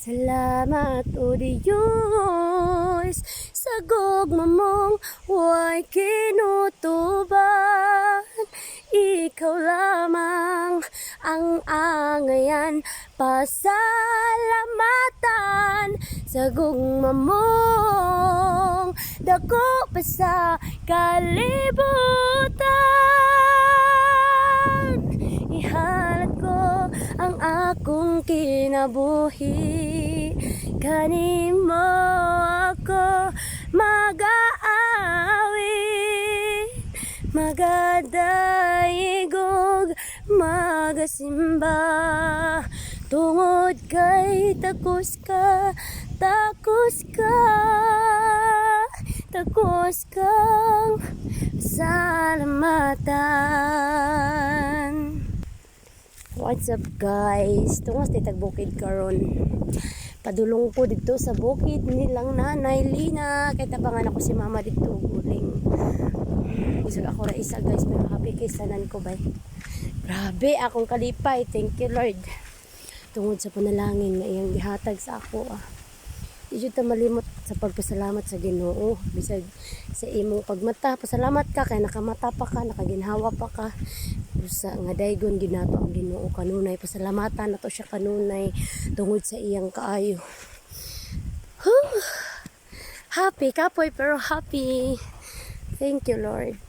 Salamat o Diyos sa gugma mong huwag kinutuban. Ikaw lamang ang angayan, pasalamatan sa gugma mong dako pa sa kalibutan. Ihalat ko ang akong kinabuhi, kanimo ako mag-aawi, magadaigog, magasimba, tungod kay takos ka, takos kang salamatan. What's up guys? Tungos di tagbukid karon. Padulong ko dito sa bukid nilang Nanay Lina. Kaya tabangan ako si mama dito guling. Isag ako ra isa guys, pero happy kay sanan ko bay. Grabe akong kalipay. Thank you Lord. Tungod sa panalangin na iyang gihatag sa ako Di ta malimot sa pagpasalamat sa Ginoo. Bisag sa imong pagmata, pasalamat ka kay nakamata pa ka, nakaginhawa pa ka. Sa nga daygon ginato ang Ginoo kanunay, pasalamatan nato siya kanunay tungod sa iyang kaayo. Happy kapoy pero happy. Thank you Lord.